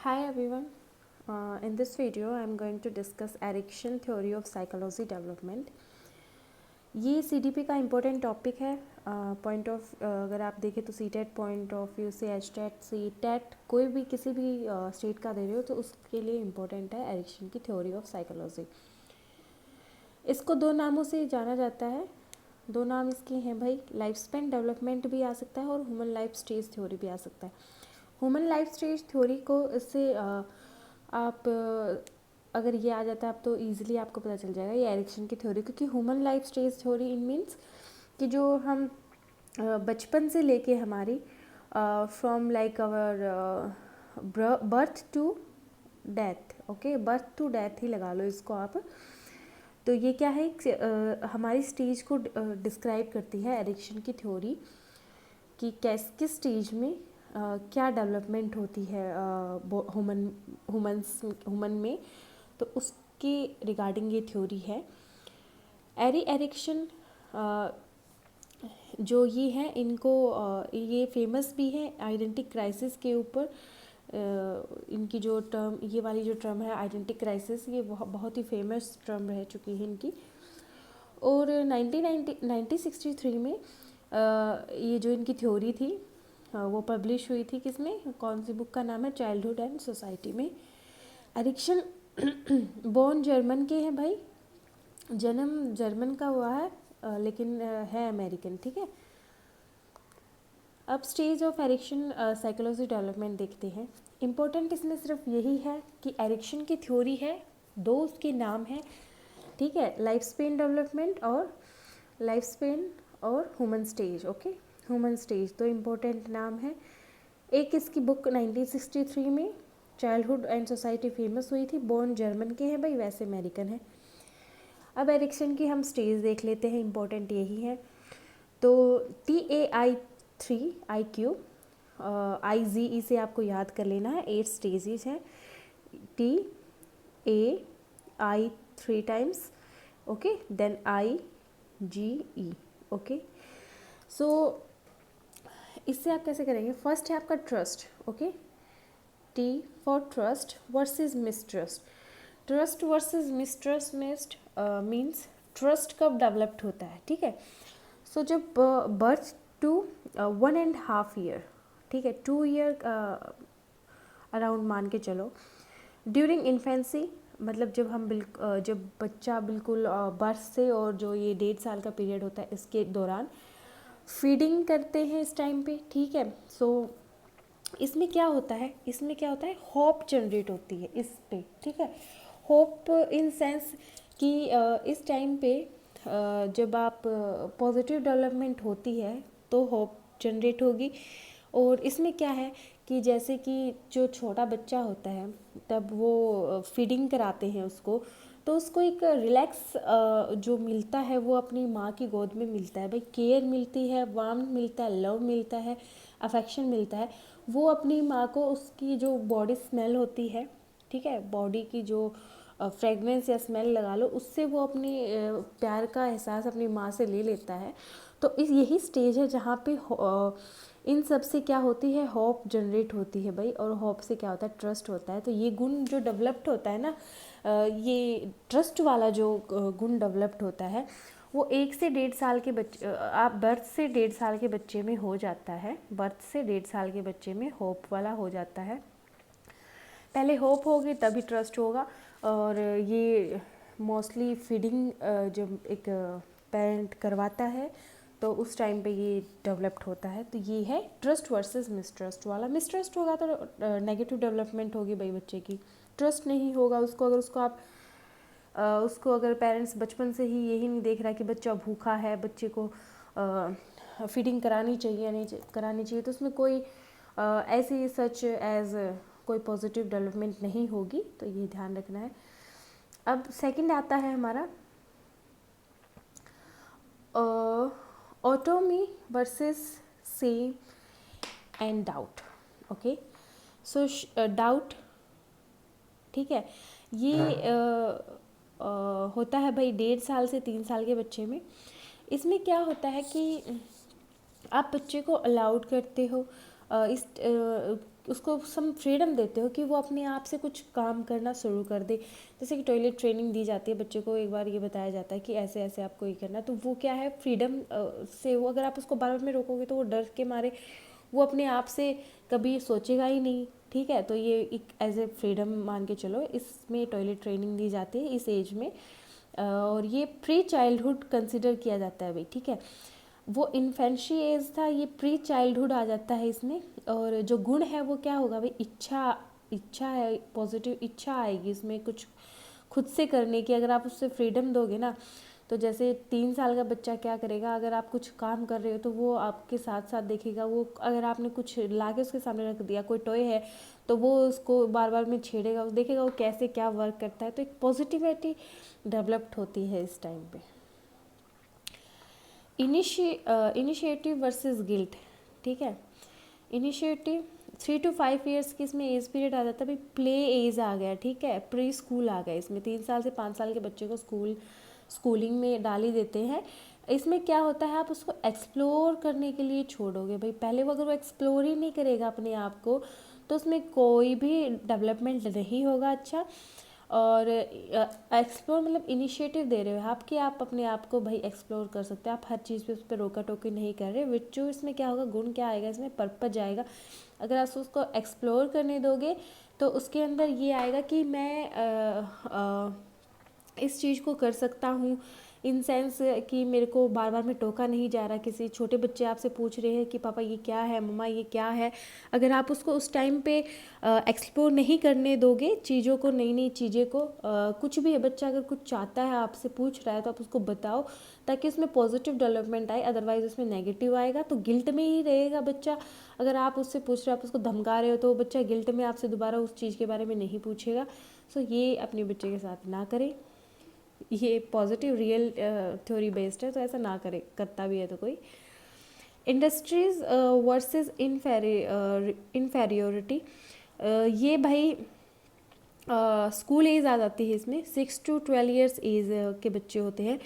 Hi everyone. In this video, I am going to discuss Erickson theory of psychology development. ये CDP का important topic है. Point of अगर आप देखें तो CTET पॉइंट ऑफ व्यू से HTET CTET कोई भी किसी भी स्टेट का दे रहे हो तो उसके लिए इम्पोर्टेंट है एरिक्सन की थ्योरी ऑफ साइकोलॉजी. इसको दो नामों से जाना जाता है. दो नाम इसके हैं भाई, लाइफ स्पैन डेवलपमेंट भी आ सकता है और ह्यूमन लाइफ स्टेज थ्योरी भी आ सकता है. ह्यूमन लाइफ स्टेज थ्योरी को इससे आप अगर ये आ जाता है आप तो इजीली आपको पता चल जाएगा ये एरिक्सन की थ्योरी, क्योंकि human life stage theory in means कि जो हम बचपन से लेके हमारी from like our birth to death, okay, birth to death ही लगा लो इसको आप. तो ये क्या है, हमारी स्टेज को डिस्क्राइब करती है एरिक्सन की थ्योरी कि किस स्टेज में क्या डेवलपमेंट होती है ह्यूमन में. तो उसके रिगार्डिंग ये थ्योरी है. एरिक्सन जो ये है इनको ये फेमस भी है आइडेंटिटी क्राइसिस के ऊपर. इनकी जो टर्म, ये वाली जो टर्म है आइडेंटिटी क्राइसिस, ये बहुत ही फेमस टर्म रह चुकी है इनकी. और 1963 में ये जो इनकी थ्योरी थी वो पब्लिश हुई थी. किसमें, कौन सी बुक का नाम है, चाइल्डहुड एंड सोसाइटी में. एरिक्सन बोर्न जर्मन के हैं भाई, जन्म जर्मन का हुआ है लेकिन है अमेरिकन, ठीक है. अब stage of Erikson psychology development देखते हैं. इम्पोर्टेंट इसमें सिर्फ यही है कि एरिक्सन की थ्योरी है, दो उसके नाम हैं, ठीक है, लाइफ स्पेन डेवलपमेंट और लाइफ स्पेन और human stage. Okay, human stage दो इम्पोर्टेंट नाम है. एक इसकी बुक 1963 में चाइल्डहुड एंड सोसाइटी फेमस हुई थी. बोर्न जर्मन के हैं भाई, वैसे अमेरिकन है. अब एरिक्सन की हम स्टेज देख लेते हैं, इम्पोर्टेंट यही है. तो TAI3 IQ IGE से आपको याद कर लेना है. 8 स्टेजेस हैं, TAI 3 times, okay, then IGE, okay. So इससे आप कैसे करेंगे, फर्स्ट है आपका trust, okay, T for trust versus mistrust. Trust versus mistrust means trust कब डेवलप्ड होता है, ठीक है. सो जब बर्थ टू 1.5 ईयर, ठीक है, 2 ईयर अराउंड मान के चलो. ड्यूरिंग इन्फेंसी मतलब जब बच्चा बिल्कुल बर्थ से और जो ये 1.5 साल का पीरियड होता है इसके दौरान फीडिंग करते हैं इस टाइम पे, ठीक है. सो इसमें क्या होता है, होप जनरेट होती है इस पे, ठीक है. होप इन सेंस कि इस टाइम पे जब आप पॉजिटिव डेवलपमेंट होती है तो होप जनरेट होगी. और इसमें क्या है कि जैसे कि जो छोटा बच्चा होता है तब वो फीडिंग कराते हैं उसको, तो उसको एक रिलैक्स जो मिलता है वो अपनी माँ की गोद में मिलता है भाई. केयर मिलती है, वार्म मिलता है, लव मिलता है, अफेक्शन मिलता है. वो अपनी माँ को उसकी जो बॉडी स्मेल होती है, ठीक है, बॉडी की जो फ्रेगनेंस या स्मेल लगा लो, उससे वो अपनी प्यार का एहसास अपनी माँ से ले लेता है. तो यही स्टेज है जहाँ पे इन सब से क्या होती है, होप जनरेट होती है भाई. और होप से क्या होता है, ट्रस्ट होता है. तो ये गुण जो डेवलप्ड होता है ना, ये ट्रस्ट वाला जो गुण डेवलप्ड होता है वो 1 से 1.5 साल के बच्चे, आप बर्थ से 1.5 साल के बच्चे में हो जाता है. बर्थ से 1.5 साल के बच्चे में होप वाला हो जाता है. पहले होप होगी तभी ट्रस्ट होगा. और ये मोस्टली फीडिंग जब एक पेरेंट करवाता है तो उस टाइम पे ये डेवलप्ड होता है. तो ये है ट्रस्ट वर्सेस मिसट्रस्ट वाला. मिसट्रस्ट होगा तो नेगेटिव डेवलपमेंट होगी भाई बच्चे की. ट्रस्ट नहीं होगा उसको अगर पेरेंट्स बचपन से ही यही नहीं देख रहा कि बच्चा भूखा है, बच्चे को फीडिंग करानी चाहिए नहीं करानी चाहिए, तो उसमें कोई ऐसी सच एज कोई पॉजिटिव डेवलपमेंट नहीं होगी. तो ये ध्यान रखना है. अब सेकंड आता है हमारा otomy versus same and doubt. Okay, so doubt, ठीक है, ये होता है भाई 1.5 साल से 3 साल के बच्चे में. इसमें क्या होता है कि आप बच्चे को अलाउड करते हो इस उसको सम फ्रीडम देते हो कि वो अपने आप से कुछ काम करना शुरू कर दे। जैसे कि टॉयलेट ट्रेनिंग दी जाती है बच्चे को, एक बार ये बताया जाता है कि ऐसे ऐसे आपको ये करना, तो वो क्या है फ्रीडम से, वो अगर आप उसको बार बार में रोकोगे तो वो डर के मारे वो अपने आप से कभी सोचेगा ही नहीं। ठीक है, तो ये एक एज ए फ्रीडम मान के चलो, इसमें टॉयलेट ट्रेनिंग दी जाती है इस एज में। और ये प्री चाइल्डहुड कंसिडर किया जाता है भाई। ठीक है, वो इन्फेंशी एज था, ये प्री चाइल्डहुड आ जाता है इसमें। और जो गुण है वो क्या होगा भाई, इच्छा, इच्छा है, पॉजिटिव इच्छा आएगी इसमें कुछ खुद से करने की। अगर आप उससे फ्रीडम दोगे ना, तो जैसे 3 साल का बच्चा क्या करेगा, अगर आप कुछ काम कर रहे हो तो वो आपके साथ साथ देखेगा। वो अगर आपने कुछ ला के उसके सामने रख दिया, कोई टॉय है, तो वो उसको बार बार में छेड़ेगा, वो देखेगा वो कैसे क्या वर्क करता है। तो एक पॉजिटिविटी डेवलप्ड होती है इस टाइम पे। Initiative versus guilt. ठीक है, इनिशिएटिव 3 to 5 ईयर्स की इसमें एज पीरियड आ जाता है भाई। प्ले एज आ गया, ठीक है, प्री स्कूल आ गया इसमें। 3 साल से 5 साल के बच्चे को स्कूलिंग में डाल ही देते हैं। इसमें क्या होता है, आप उसको एक्सप्लोर करने के लिए छोड़ोगे भाई। पहले वो अगर वो एक्सप्लोर ही नहीं करेगा अपने आप को, तो उसमें कोई भी डेवलपमेंट नहीं होगा अच्छा। और एक्सप्लोर मतलब इनिशिएटिव दे रहे हो आप कि आप अपने आप को भाई एक्सप्लोर कर सकते हो। आप हर चीज़ पे उस पर रोका टोकी नहीं कर रहे। विच जो इसमें क्या होगा, गुण क्या आएगा इसमें, पर्पज आएगा। अगर आप उसको एक्सप्लोर करने दोगे तो उसके अंदर ये आएगा कि मैं इस चीज़ को कर सकता हूँ, इन सेंस कि मेरे को बार बार में टोका नहीं जा रहा। किसी छोटे बच्चे आपसे पूछ रहे हैं कि पापा ये क्या है, मम्मा ये क्या है, अगर आप उसको उस टाइम पे एक्सप्लोर नहीं करने दोगे चीज़ों को, नई नई चीज़ें को, कुछ भी है बच्चा अगर कुछ चाहता है आपसे पूछ रहा है तो आप उसको बताओ, ताकि उसमें पॉजिटिव डेवलपमेंट आए। अदरवाइज उसमें नेगेटिव आएगा तो गिल्ट में ही रहेगा बच्चा। अगर आप उससे पूछ रहे हो, आप उसको धमका रहे हो, तो वो बच्चा गिल्ट में आपसे दोबारा उस चीज़ के बारे में नहीं पूछेगा। सो ये अपने बच्चे के साथ ना करें। ये पॉजिटिव रियल थ्योरी बेस्ड है, तो ऐसा ना करे, करता भी है तो कोई। इंडस्ट्रीज वर्सेस इन्फेरियोरिटी, ये भाई स्कूल एज आ जाती है इसमें। 6 to 12 ईयर्स एज के बच्चे होते हैं।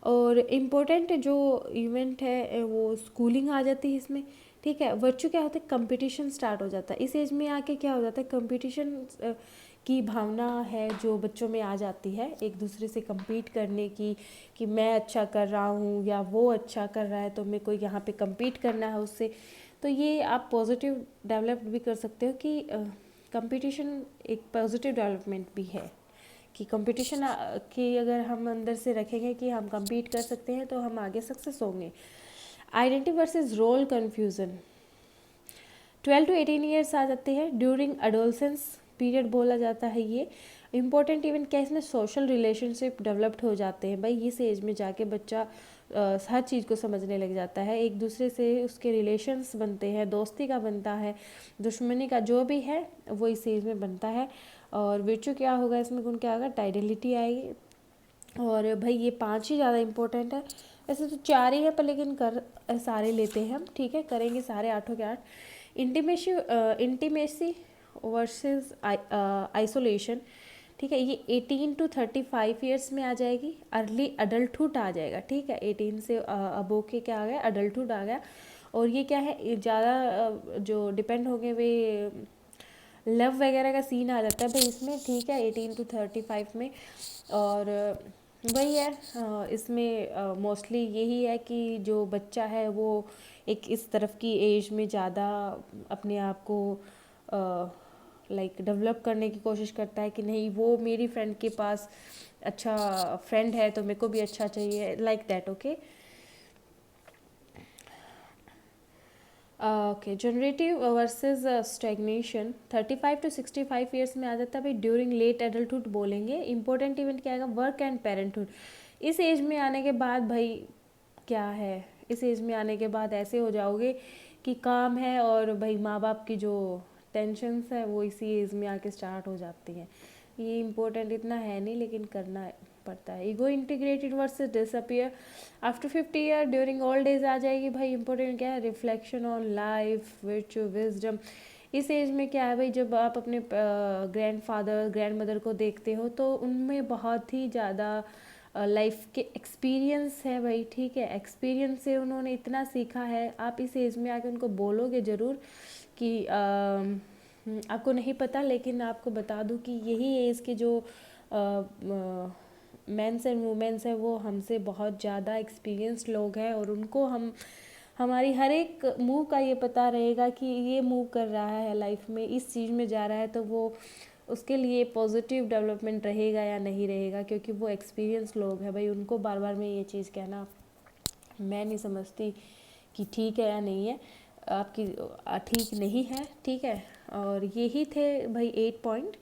और इम्पोर्टेंट जो इवेंट है वो स्कूलिंग आ जाती है इसमें। ठीक है, बच्चों क्या होता है, कंपटीशन स्टार्ट हो जाता है इस एज में आके। क्या हो जाता है, कंपटीशन की भावना है जो बच्चों में आ जाती है, एक दूसरे से compete करने की, कि मैं अच्छा कर रहा हूँ या वो अच्छा कर रहा है तो मेरे को यहाँ पे compete करना है उससे। तो ये आप पॉजिटिव डेवलप भी कर सकते हो कि कंपटीशन एक पॉजिटिव डेवलपमेंट भी है, कि कंपटीशन की अगर हम अंदर से रखेंगे कि हम compete कर सकते हैं तो हम आगे सक्सेस होंगे। Identity versus role confusion, 12 to 18 years आ जाते हैं। ड्यूरिंग एडोलसेंस पीरियड बोला जाता है ये। इंपॉर्टेंट इवेंट क्या है इसमें, सोशल रिलेशनशिप डेवलप्ड हो जाते हैं भाई। इस एज में जाके बच्चा हर चीज़ को समझने लग जाता है, एक दूसरे से उसके रिलेशंस बनते हैं, दोस्ती का बनता है, दुश्मनी का जो भी है वो इस एज में बनता है। और विर्चू क्या होगा इसमें, गुण क्या होगा, टाइडलिटी आएगी। और भाई ये 5 ही ज़्यादा इंपॉर्टेंट है, ऐसे तो 4 ही है पर लेकिन कर सारे लेते हैं हम। ठीक है, करेंगे सारे 8 के 8। Intimacy versus isolation. ठीक है, ये 18 to 35 ईयर्स में आ जाएगी। अर्ली अडल्टहुड आ जाएगा। ठीक है, 18 से अबो के क्या आ गया, अडल्टहुड आ गया। और ये क्या है, ज़्यादा जो डिपेंड होंगे वे लव वगैरह का सीन आ जाता है भाई इसमें। ठीक है, 18 to 35 में। और वही है, इसमें मोस्टली यही है कि जो बच्चा है वो एक इस तरफ की एज में ज़्यादा अपने आप को लाइक डेवलप करने की कोशिश करता है कि नहीं वो मेरी फ्रेंड के पास अच्छा फ्रेंड है तो मेरे को भी अच्छा चाहिए, like that. Okay okay, generative versus stagnation, 35 to 65 years में आ जाता है भाई। ड्यूरिंग लेट एडल्टहुड बोलेंगे। इंपॉर्टेंट इवेंट क्या आएगा, वर्क एंड पेरेंटहुड। इस एज में आने के बाद भाई क्या है, इस एज में आने के बाद ऐसे हो जाओगे कि काम है और भाई माँ बाप की जो टेंशन्स है वो इसी एज में आके स्टार्ट हो जाती हैं। ये इम्पोर्टेंट इतना है नहीं लेकिन करना पड़ता है। Ego integrated versus disappear, after 50 year during old age आ जाएगी भाई। इंपॉर्टेंट क्या है, reflection on life, virtue, wisdom. इस एज में क्या है भाई, जब आप अपने ग्रैंड फादर ग्रैंड मदर को देखते हो तो उनमें बहुत ही ज़्यादा लाइफ के एक्सपीरियंस है भाई। ठीक है, एक्सपीरियंस से उन्होंने इतना सीखा है। आप इस एज में आके उनको बोलोगे ज़रूर कि आपको नहीं पता, लेकिन आपको बता दूं कि यही एज के जो मेंस एंड वुमेन्स है वो हमसे बहुत ज़्यादा एक्सपीरियंस्ड लोग हैं, और उनको हमारी हर एक मूव का ये पता रहेगा कि ये मूव कर रहा है लाइफ में, इस चीज़ में जा रहा है, तो वो उसके लिए पॉजिटिव डेवलपमेंट रहेगा या नहीं रहेगा, क्योंकि वो एक्सपीरियंस लोग हैं भाई। उनको बार बार में ये चीज़ कहना मैं नहीं समझती कि ठीक है या नहीं है, आपकी ठीक नहीं है, ठीक है। और यही थे भाई 8 point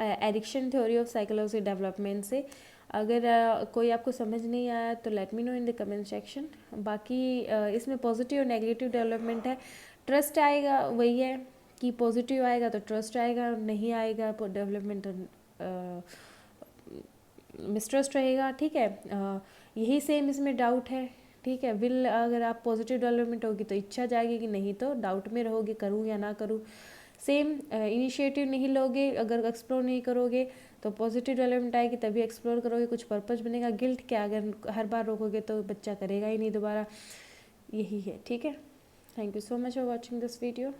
addiction theory of psychology development से। अगर कोई आपको समझ नहीं आया तो let me know in the comment section. बाकी इसमें पॉजिटिव और नेगेटिव डेवलपमेंट है। ट्रस्ट आएगा, वही है कि पॉजिटिव आएगा तो ट्रस्ट आएगा, नहीं आएगा डेवलपमेंट मिसट्रस्ट रहेगा, ठीक है। यही सेम इसमें डाउट है, ठीक है। विल, अगर आप पॉजिटिव डेवलपमेंट होगी तो इच्छा जाएगी कि नहीं, तो डाउट में रहोगे करूँ या ना करूँ। सेम इनिशिएटिव नहीं लोगे, अगर एक्सप्लोर नहीं करोगे तो पॉजिटिव डेवलपमेंट आएगी, तभी एक्सप्लोर करोगे, कुछ पर्पस बनेगा। गिल्ट क्या, अगर हर बार रोकोगे तो बच्चा करेगा ही नहीं दोबारा, यही है, ठीक है। Thank you so much for watching this video.